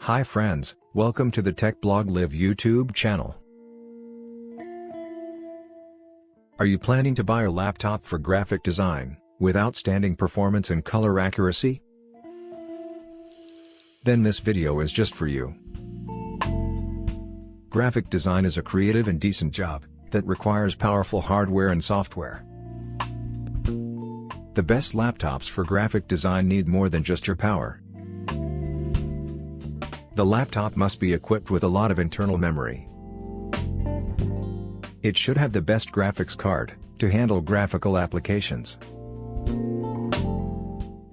Hi friends, welcome to the Tech Blog Live YouTube channel. Are you planning to buy a laptop for graphic design, with outstanding performance and color accuracy? Then this video is just for you. Graphic design is a creative and decent job, that requires powerful hardware and software. The best laptops for graphic design need more than just your power. The laptop must be equipped with a lot of internal memory. It should have the best graphics card, to handle graphical applications.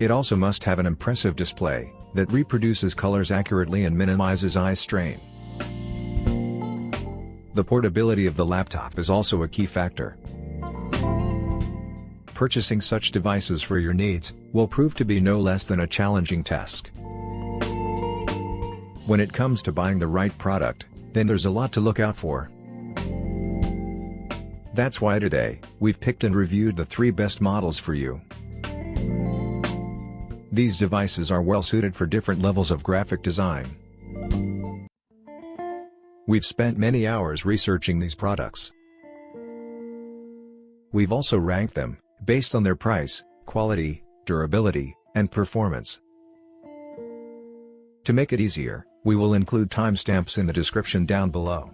It also must have an impressive display, that reproduces colors accurately and minimizes eye strain. The portability of the laptop is also a key factor. Purchasing such devices for your needs, will prove to be no less than a challenging task. When it comes to buying the right product, then there's a lot to look out for. That's why today, we've picked and reviewed the 3 best models for you. These devices are well suited for different levels of graphic design. We've spent many hours researching these products. We've also ranked them, based on their price, quality, durability, and performance. To make it easier, we will include timestamps in the description down below.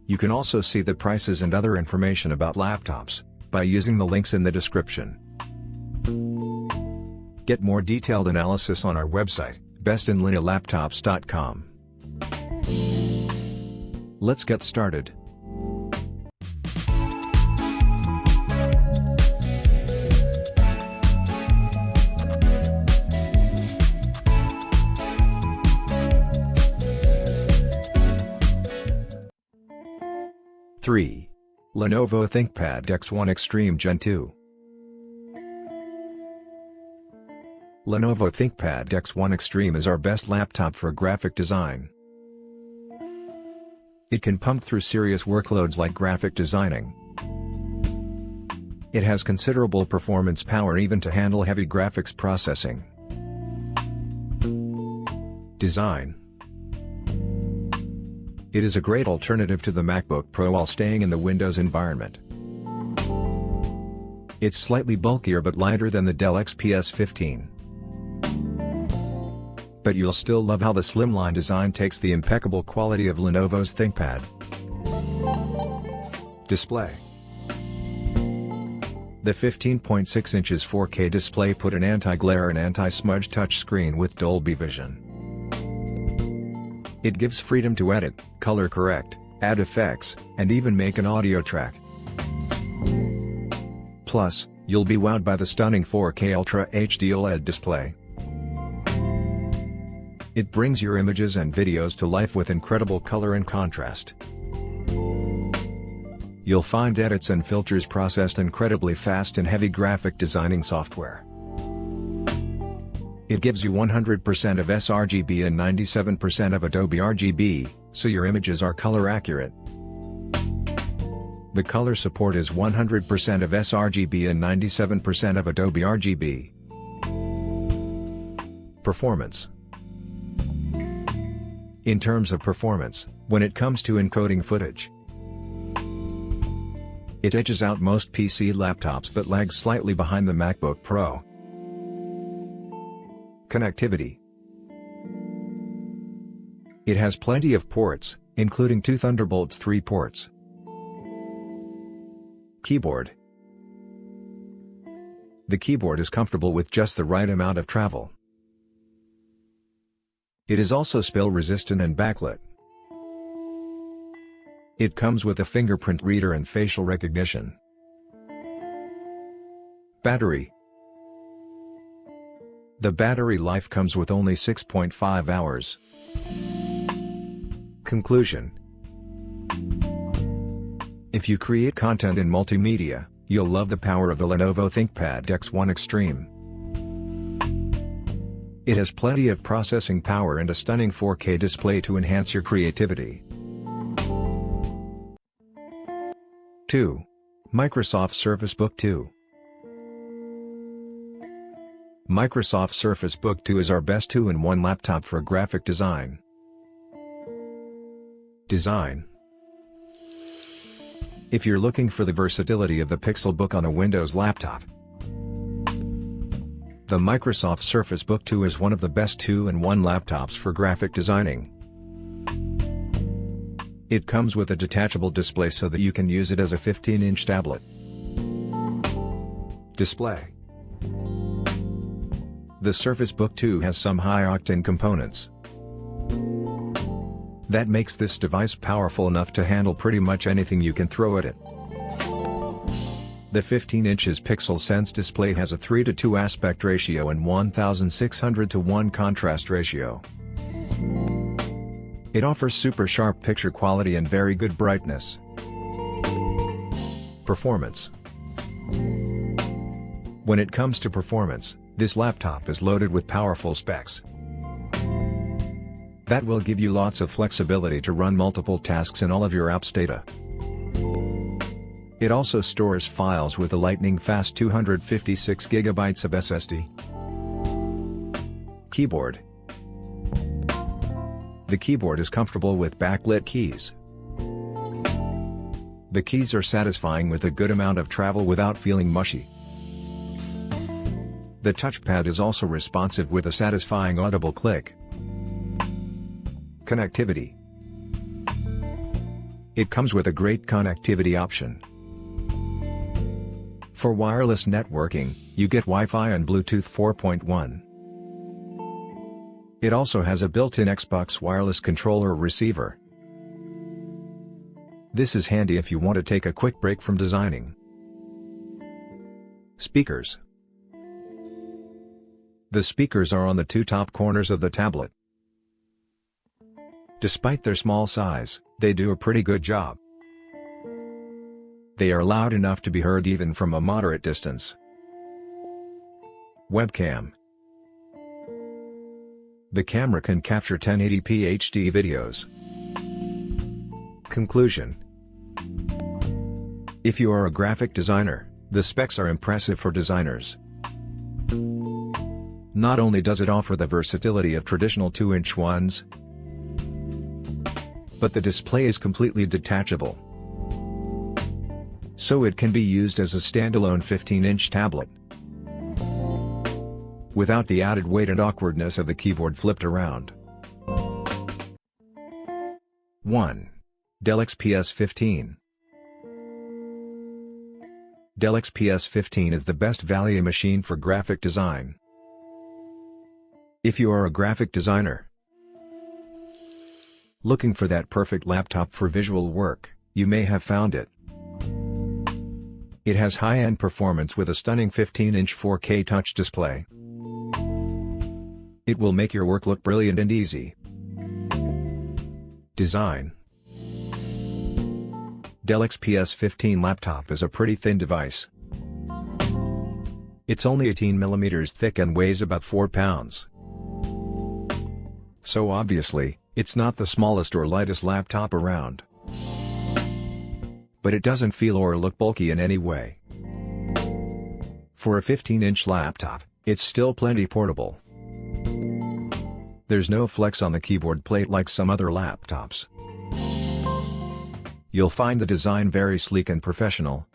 You can also see the prices and other information about laptops, by using the links in the description. Get more detailed analysis on our website, bestinlinealaptops.com. Let's get started. (3) Lenovo ThinkPad X1 Extreme Gen 2. Lenovo ThinkPad X1 Extreme is our best laptop for graphic design. It can pump through serious workloads like graphic designing. It has considerable performance power even to handle heavy graphics processing. Design. It is a great alternative to the MacBook Pro while staying in the Windows environment. It's slightly bulkier but lighter than the Dell XPS 15. But you'll still love how the slimline design takes the impeccable quality of Lenovo's ThinkPad. Display. The 15.6 inches 4K display put an anti-glare and anti-smudge touchscreen with Dolby Vision. It gives freedom to edit, color correct, add effects, and even make an audio track. Plus, you'll be wowed by the stunning 4K Ultra HD OLED display. It brings your images and videos to life with incredible color and contrast. You'll find edits and filters processed incredibly fast in heavy graphic designing software. It gives you 100% of sRGB and 97% of Adobe RGB, so your images are color accurate. The color support is 100% of sRGB and 97% of Adobe RGB. Performance. In terms of performance, when it comes to encoding footage, it edges out most PC laptops but lags slightly behind the MacBook Pro. Connectivity. It has plenty of ports, including 2 Thunderbolt 3 ports. Keyboard. The keyboard is comfortable with just the right amount of travel. It is also spill-resistant and backlit. It comes with a fingerprint reader and facial recognition. Battery. The battery life comes with only 6.5 hours. Conclusion. If you create content in multimedia, you'll love the power of the Lenovo ThinkPad X1 Extreme. It has plenty of processing power and a stunning 4K display to enhance your creativity. 2. Microsoft Surface Book 2. Microsoft Surface Book 2 is our best 2-in-1 laptop for graphic design. Design. If you're looking for the versatility of the Pixel Book on a Windows laptop, the Microsoft Surface Book 2 is one of the best 2-in-1 laptops for graphic designing. It comes with a detachable display so that you can use it as a 15-inch tablet. Display. The Surface Book 2 has some high-octane components. That makes this device powerful enough to handle pretty much anything you can throw at it. The 15 inches Pixel Sense display has a 3:2 aspect ratio and 1600:1 contrast ratio. It offers super sharp picture quality and very good brightness. Performance. When it comes to performance, this laptop is loaded with powerful specs. That will give you lots of flexibility to run multiple tasks in all of your apps data. It also stores files with a lightning-fast 256GB of SSD. Keyboard. The keyboard is comfortable with backlit keys. The keys are satisfying with a good amount of travel without feeling mushy. The touchpad is also responsive with a satisfying audible click. Connectivity. It comes with a great connectivity option. For wireless networking, you get Wi-Fi and Bluetooth 4.1. It also has a built-in Xbox wireless controller receiver. This is handy if you want to take a quick break from designing. Speakers. The speakers are on the two top corners of the tablet. Despite their small size, they do a pretty good job. They are loud enough to be heard even from a moderate distance. Webcam. The camera can capture 1080p HD videos. Conclusion. If you are a graphic designer, the specs are impressive for designers. Not only does it offer the versatility of traditional 2-inch ones, but the display is completely detachable. So it can be used as a standalone 15-inch tablet, without the added weight and awkwardness of the keyboard flipped around. 1. Dell XPS 15. Dell XPS 15 is the best value machine for graphic design. If you are a graphic designer looking for that perfect laptop for visual work, you may have found it. It has high-end performance with a stunning 15-inch 4K touch display. It will make your work look brilliant and easy. Design. Dell XPS 15 laptop is a pretty thin device. It's only 18mm thick and weighs about 4 pounds. So obviously, it's not the smallest or lightest laptop around. But it doesn't feel or look bulky in any way. For a 15-inch laptop, it's still plenty portable. There's no flex on the keyboard plate like some other laptops. You'll find the design very sleek and professional,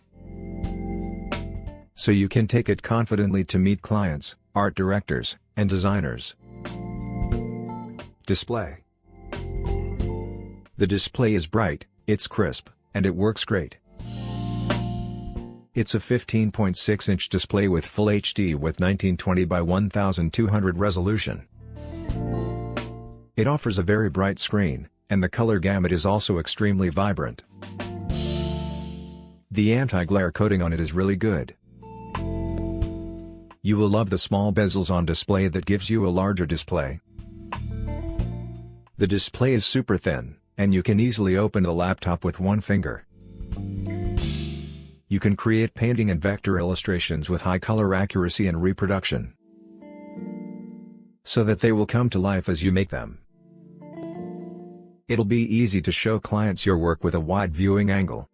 so you can take it confidently to meet clients, art directors, and designers. Display. The display is bright, it's crisp, and it works great. It's a 15.6-inch display with Full HD with 1920 by 1200 resolution. It offers a very bright screen, and the color gamut is also extremely vibrant. The anti-glare coating on it is really good. You will love the small bezels on display that gives you a larger display. The display is super thin, and you can easily open the laptop with one finger. You can create painting and vector illustrations with high color accuracy and reproduction, so that they will come to life as you make them. It'll be easy to show clients your work with a wide viewing angle.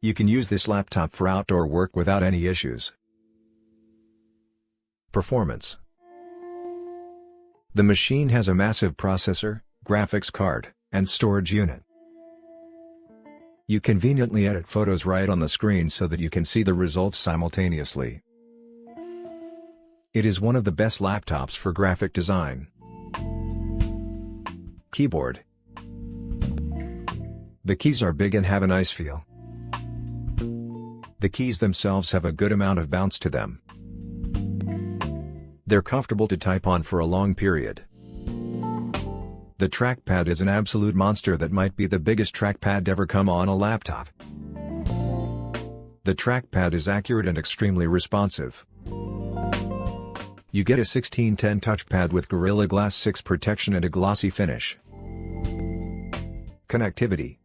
You can use this laptop for outdoor work without any issues. Performance. The machine has a massive processor, graphics card, and storage unit. You conveniently edit photos right on the screen so that you can see the results simultaneously. It is one of the best laptops for graphic design. Keyboard. The keys are big and have a nice feel. The keys themselves have a good amount of bounce to them. They're comfortable to type on for a long period. The trackpad is an absolute monster that might be the biggest trackpad ever come on a laptop. The trackpad is accurate and extremely responsive. You get a 16:10 touchpad with Gorilla Glass 6 protection and a glossy finish. Connectivity.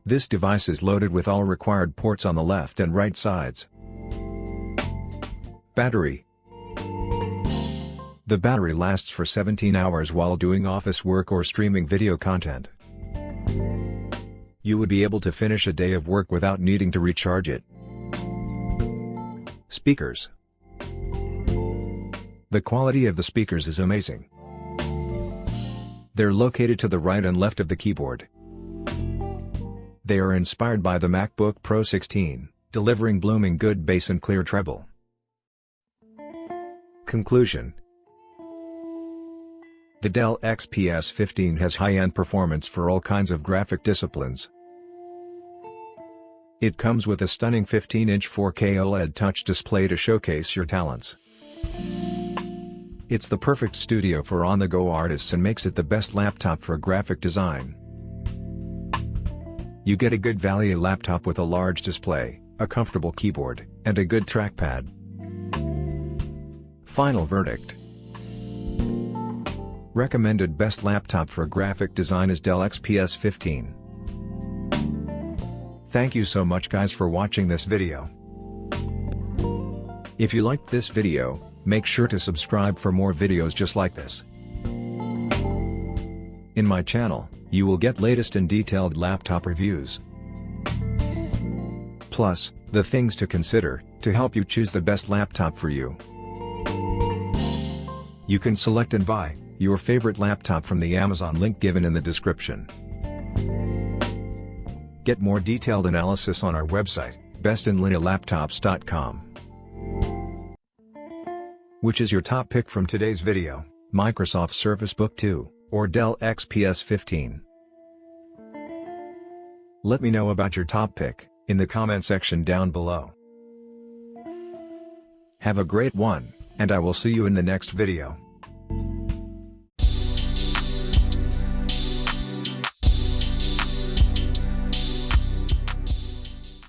This device is loaded with all required ports on the left and right sides. Battery. The battery lasts for 17 hours while doing office work or streaming video content. You would be able to finish a day of work without needing to recharge it. Speakers. The quality of the speakers is amazing. They're located to the right and left of the keyboard. They are inspired by the MacBook Pro 16, delivering blooming good bass and clear treble. Conclusion. The Dell XPS 15 has high-end performance for all kinds of graphic disciplines. It comes with a stunning 15-inch 4K OLED touch display to showcase your talents. It's the perfect studio for on-the-go artists and makes it the best laptop for graphic design. You get a good value laptop with a large display, a comfortable keyboard, and a good trackpad. Final verdict. Recommended best laptop for graphic design is Dell XPS 15. Thank you so much guys for watching this video. If you liked this video, make sure to subscribe for more videos just like this. In my channel, you will get latest and detailed laptop reviews. Plus, the things to consider, to help you choose the best laptop for you. You can select and buy your favorite laptop from the Amazon link given in the description. Get more detailed analysis on our website, bestinlinealaptops.com. Which is your top pick from today's video, Microsoft Surface Book 2, or Dell XPS 15? Let me know about your top pick, in the comment section down below. Have a great one, and I will see you in the next video.